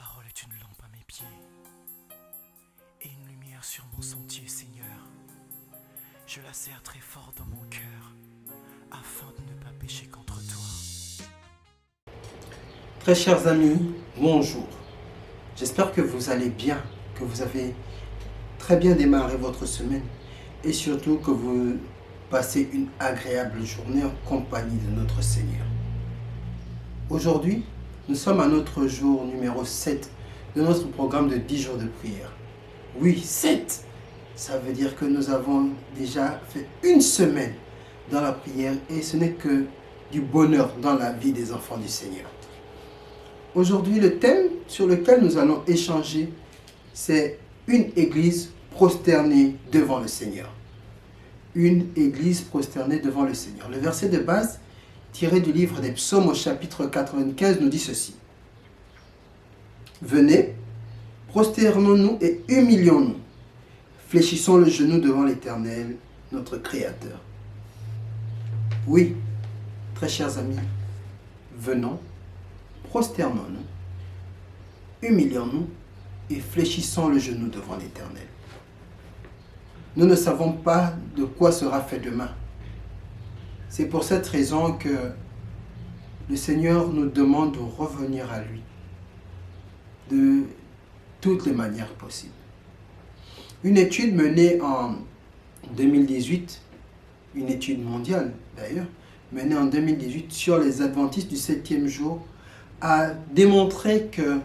parole est une lampe à mes pieds et une lumière sur mon sentier, Seigneur. Je la serre très fort dans mon cœur afin de ne pas pécher contre toi. Très chers amis, bonjour. J'espère que vous allez bien, que vous avez très bien démarré votre semaine et surtout que vous passez une agréable journée en compagnie de notre Seigneur. Aujourd'hui, nous sommes à notre jour numéro 7 de notre programme de 10 jours de prière. Oui, 7! Ça veut dire que nous avons déjà fait une semaine dans la prière et ce n'est que du bonheur dans la vie des enfants du Seigneur. Aujourd'hui, le thème sur lequel nous allons échanger, c'est une église prosternée devant le Seigneur. Une église prosternée devant le Seigneur. Le verset de base, tiré du livre des Psaumes au chapitre 95, nous dit ceci. Venez, prosternons-nous et humilions-nous. Fléchissons le genou devant l'Éternel, notre Créateur. Oui, très chers amis, venons, prosternons-nous, humilions-nous et fléchissons le genou devant l'Éternel. Nous ne savons pas de quoi sera fait demain. C'est pour cette raison que le Seigneur nous demande de revenir à lui de toutes les manières possibles. Une étude menée en 2018, une étude mondiale d'ailleurs, menée en 2018 sur les adventistes du 7e jour, a démontré que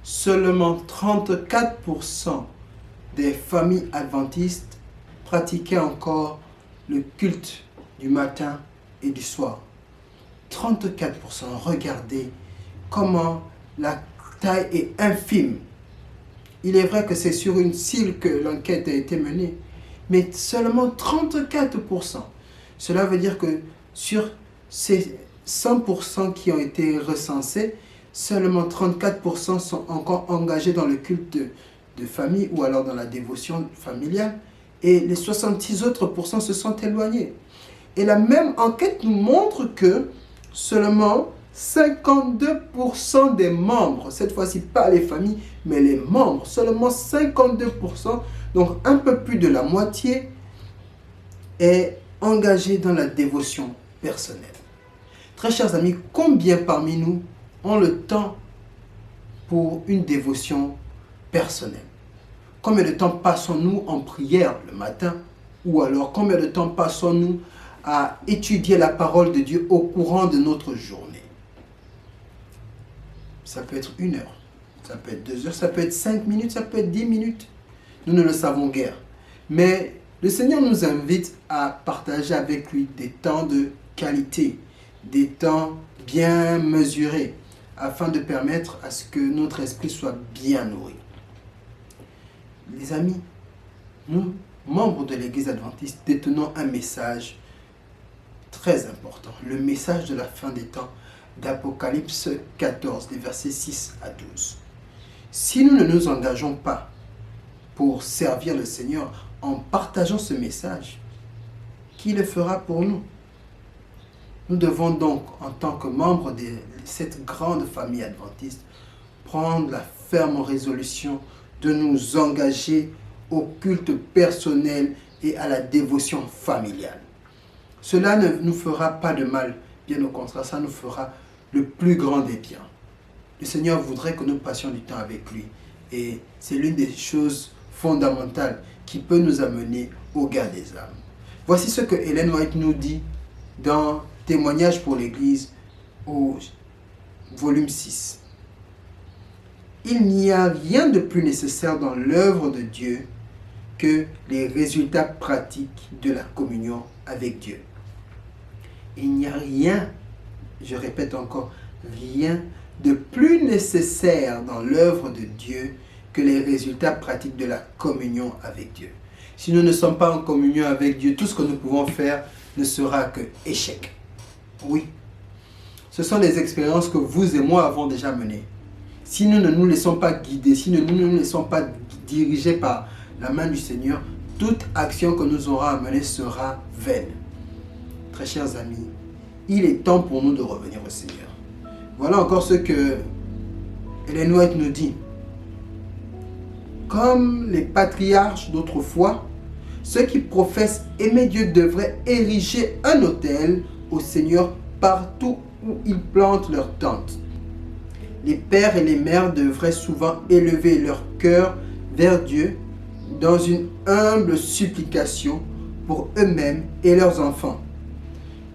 seulement 34% des familles adventistes pratiquaient encore le culte du matin et du soir. 34%, regardez comment la taille est infime. Il est vrai que c'est sur une cible que l'enquête a été menée, mais seulement 34%. Cela veut dire que sur ces 100% qui ont été recensés, seulement 34% sont encore engagés dans le culte de famille ou alors dans la dévotion familiale, et les 66 autres pourcents se sont éloignés. Et la même enquête nous montre que seulement 52% des membres, cette fois-ci pas les familles, mais les membres, seulement 52%, donc un peu plus de la moitié, est engagé dans la dévotion personnelle. Très chers amis, combien parmi nous ont le temps pour une dévotion personnelle? Combien de temps passons-nous en prière le matin? Ou alors combien de temps passons-nous à étudier la parole de Dieu au courant de notre journée? Ça peut être 1 heure, ça peut être 2 heures, ça peut être 5 minutes, ça peut être 10 minutes. Nous ne le savons guère. Mais le Seigneur nous invite à partager avec lui des temps de qualité, des temps bien mesurés, afin de permettre à ce que notre esprit soit bien nourri. Les amis, nous, membres de l'Église adventiste, détenons un message très important, le message de la fin des temps d'Apocalypse 14, des versets 6 à 12. Si nous ne nous engageons pas pour servir le Seigneur en partageant ce message, qui le fera pour nous? Nous devons donc, en tant que membres de cette grande famille adventiste, prendre la ferme résolution de nous engager au culte personnel et à la dévotion familiale. Cela ne nous fera pas de mal, bien au contraire, ça nous fera le plus grand des biens. Le Seigneur voudrait que nous passions du temps avec lui et c'est l'une des choses fondamentales qui peut nous amener au gain des âmes. Voici ce que Ellen White nous dit dans Témoignages pour l'Église au volume 6. Il n'y a rien de plus nécessaire dans l'œuvre de Dieu que les résultats pratiques de la communion avec Dieu. Il n'y a rien, je répète encore, rien de plus nécessaire dans l'œuvre de Dieu que les résultats pratiques de la communion avec Dieu. Si nous ne sommes pas en communion avec Dieu, tout ce que nous pouvons faire ne sera que échec. Oui, ce sont des expériences que vous et moi avons déjà menées. Si nous ne nous laissons pas guider, si nous ne nous laissons pas diriger par la main du Seigneur, toute action que nous aurons à mener sera vaine. Très chers amis, il est temps pour nous de revenir au Seigneur. Voilà encore ce que Ellen White nous dit, comme les patriarches d'autrefois, ceux qui professent aimer Dieu devraient ériger un autel au Seigneur partout où ils plantent leur tente. Les pères et les mères devraient souvent élever leur cœur vers Dieu dans une humble supplication pour eux-mêmes et leurs enfants.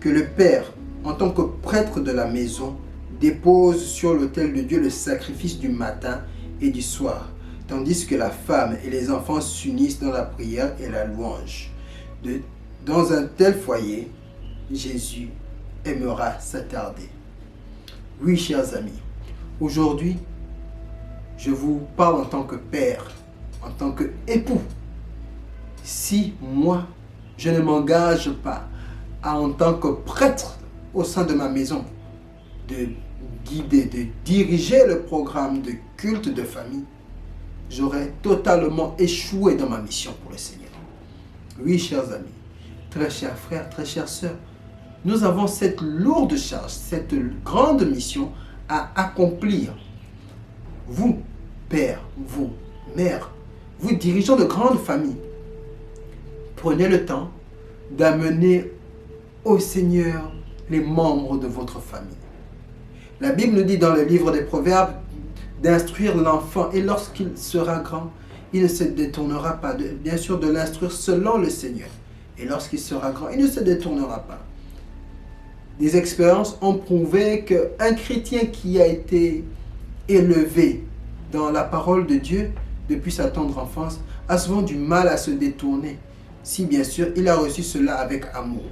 Que le père, en tant que prêtre de la maison, dépose sur l'autel de Dieu le sacrifice du matin et du soir, tandis que la femme et les enfants s'unissent dans la prière et la louange. Dans un tel foyer, Jésus aimera s'attarder. Oui, chers amis, aujourd'hui, je vous parle en tant que père, en tant qu'époux. Si moi, je ne m'engage pas en tant que prêtre au sein de ma maison, de guider, de diriger le programme de culte de famille, j'aurais totalement échoué dans ma mission pour le Seigneur. Oui, chers amis, très chers frères, très chères sœurs, nous avons cette lourde charge, cette grande mission à accomplir. Vous, père, vous, mère, vous dirigeants de grandes familles, prenez le temps d'amener au Seigneur les membres de votre famille. La Bible nous dit dans le livre des Proverbes d'instruire l'enfant et lorsqu'il sera grand, il ne se détournera pas, bien sûr, de l'instruire selon le Seigneur. Et lorsqu'il sera grand, il ne se détournera pas. Des expériences ont prouvé qu'un chrétien qui a été élevé dans la parole de Dieu depuis sa tendre enfance a souvent du mal à se détourner, si bien sûr il a reçu cela avec amour.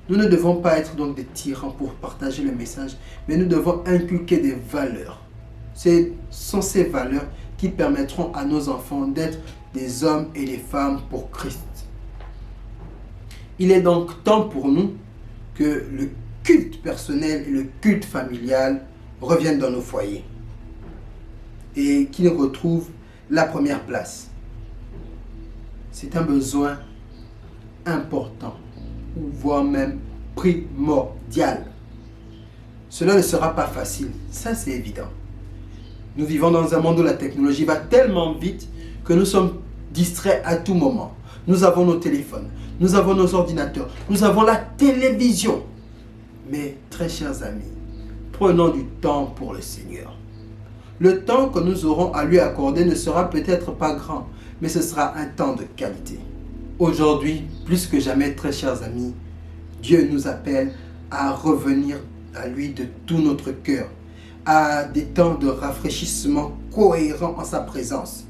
Nous ne devons pas être donc des tyrans pour partager le message, mais nous devons inculquer des valeurs. Ce sont ces valeurs qui permettront à nos enfants d'être des hommes et des femmes pour Christ. Il est donc temps pour nous que le culte personnel et le culte familial reviennent dans nos foyers et qu'ils retrouvent la première place. C'est un besoin important, voire même primordial. Cela ne sera pas facile, ça c'est évident. Nous vivons dans un monde où la technologie va tellement vite que nous sommes distraits à tout moment. Nous avons nos téléphones, nous avons nos ordinateurs, nous avons la télévision. Mais très chers amis, prenons du temps pour le Seigneur. Le temps que nous aurons à lui accorder ne sera peut-être pas grand, mais ce sera un temps de qualité. Aujourd'hui, plus que jamais, très chers amis, Dieu nous appelle à revenir à lui de tout notre cœur, à des temps de rafraîchissement cohérents en sa présence.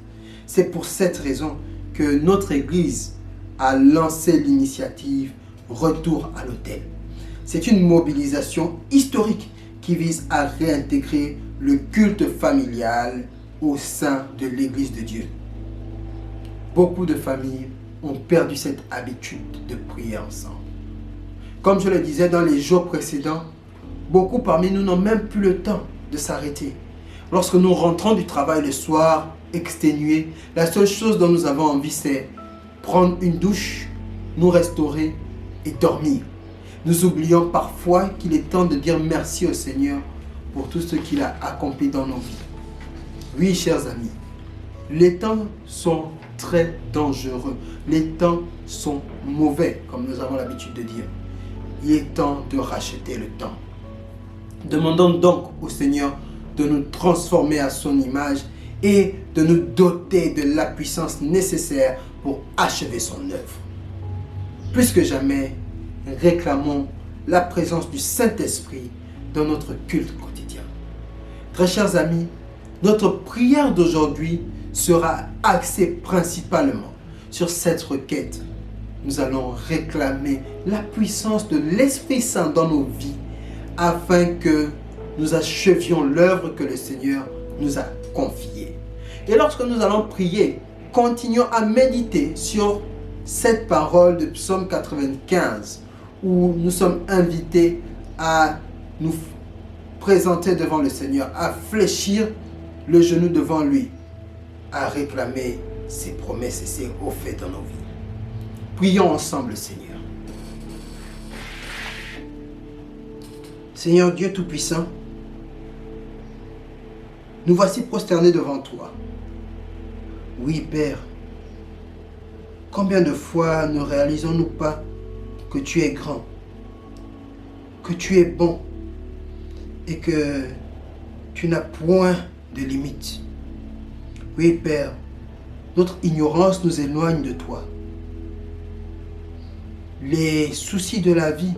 C'est pour cette raison que notre Église a lancé l'initiative Retour à l'autel. C'est une mobilisation historique qui vise à réintégrer le culte familial au sein de l'Église de Dieu. Beaucoup de familles ont perdu cette habitude de prier ensemble. Comme je le disais dans les jours précédents, beaucoup parmi nous n'ont même plus le temps de s'arrêter. Lorsque nous rentrons du travail le soir, exténués, la seule chose dont nous avons envie, c'est prendre une douche, nous restaurer et dormir. Nous oublions parfois qu'il est temps de dire merci au Seigneur pour tout ce qu'il a accompli dans nos vies. Oui, chers amis, les temps sont très dangereux. Les temps sont mauvais, comme nous avons l'habitude de dire. Il est temps de racheter le temps. Demandons donc au Seigneur de nous transformer à son image et de nous doter de la puissance nécessaire pour achever son œuvre. Plus que jamais, réclamons la présence du Saint-Esprit dans notre culte quotidien. Très chers amis, notre prière d'aujourd'hui sera axée principalement sur cette requête. Nous allons réclamer la puissance de l'Esprit Saint dans nos vies afin que nous achevions l'œuvre que le Seigneur nous a confiée. Et lorsque nous allons prier, continuons à méditer sur cette parole de Psaume 95 où nous sommes invités à nous présenter devant le Seigneur, à fléchir le genou devant lui, à réclamer ses promesses et ses hauts faits dans nos vies. Prions ensemble, Seigneur. Seigneur Dieu Tout-Puissant, nous voici prosternés devant toi. Oui, Père, combien de fois ne réalisons-nous pas que tu es grand, que tu es bon et que tu n'as point de limite. Oui, Père, notre ignorance nous éloigne de toi. Les soucis de la vie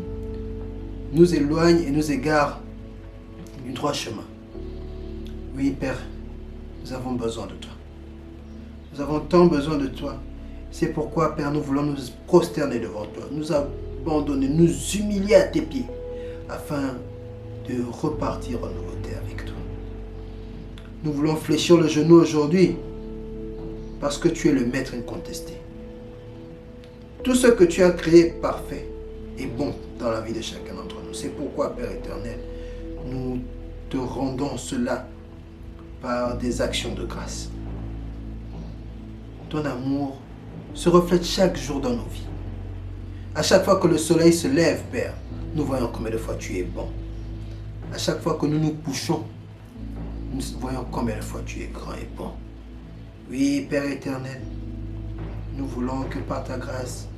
nous éloignent et nous égarent du droit chemin. Oui, Père, nous avons besoin de toi. Nous avons tant besoin de toi. C'est pourquoi, Père, nous voulons nous prosterner devant toi, nous abandonner, nous humilier à tes pieds, afin de repartir en nouveauté avec toi. Nous voulons fléchir le genou aujourd'hui, parce que tu es le maître incontesté. Tout ce que tu as créé parfait et bon dans la vie de chacun d'entre nous. C'est pourquoi, Père éternel, nous te rendons cela par des actions de grâce. Ton amour se reflète chaque jour dans nos vies. À chaque fois que le soleil se lève, Père, nous voyons combien de fois tu es bon. À chaque fois que nous nous couchons, nous voyons combien de fois tu es grand et bon. Oui, Père éternel, nous voulons que par ta grâce,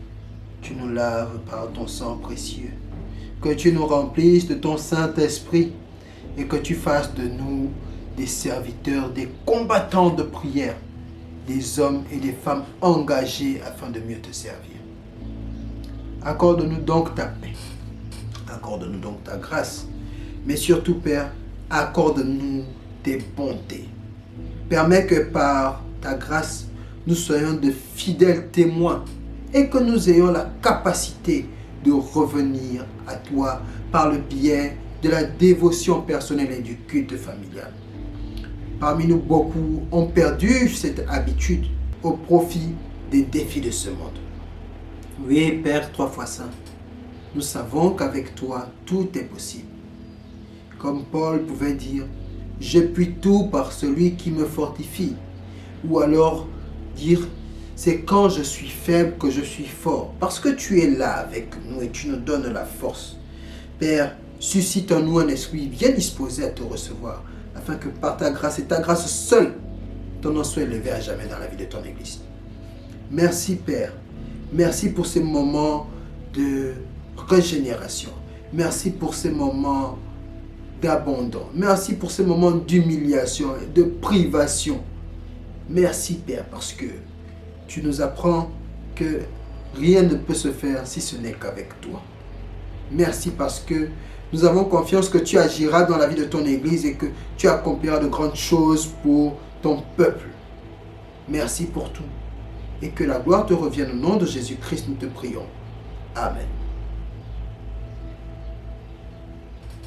tu nous laves par ton sang précieux, que tu nous remplisses de ton Saint-Esprit et que tu fasses de nous des serviteurs, des combattants de prière, des hommes et des femmes engagés afin de mieux te servir. Accorde-nous donc ta paix, accorde-nous donc ta grâce, mais surtout, Père, accorde-nous tes bontés. Permets que par ta grâce, nous soyons de fidèles témoins et que nous ayons la capacité de revenir à toi par le biais de la dévotion personnelle et du culte familial. Parmi nous, beaucoup ont perdu cette habitude au profit des défis de ce monde. Oui, Père, 3 fois saint, nous savons qu'avec toi, tout est possible. Comme Paul pouvait dire, « Je puis tout par celui qui me fortifie ». Ou alors dire, « C'est quand je suis faible que je suis fort ». Parce que tu es là avec nous et tu nous donnes la force. Père, suscite en nous un esprit bien disposé à te recevoir, afin que par ta grâce et ta grâce seule, ton nom soit élevé à jamais dans la vie de ton Église. Merci, Père. Merci pour ces moments de régénération. Merci pour ces moments d'abandon. Merci pour ces moments d'humiliation et de privation. Merci, Père, parce que tu nous apprends que rien ne peut se faire si ce n'est qu'avec toi. Merci parce que nous avons confiance que tu agiras dans la vie de ton Église et que tu accompliras de grandes choses pour ton peuple. Merci pour tout. Et que la gloire te revienne au nom de Jésus-Christ, nous te prions. Amen.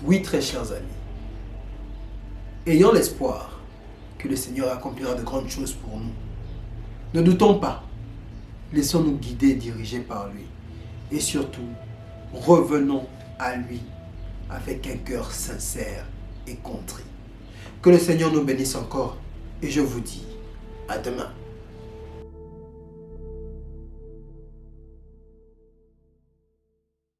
Oui, très chers amis, ayons l'espoir que le Seigneur accomplira de grandes choses pour nous. Ne doutons pas. Laissons-nous guider et diriger par lui. Et surtout, revenons à lui avec un cœur sincère et contrit. Que le Seigneur nous bénisse encore et je vous dis à demain.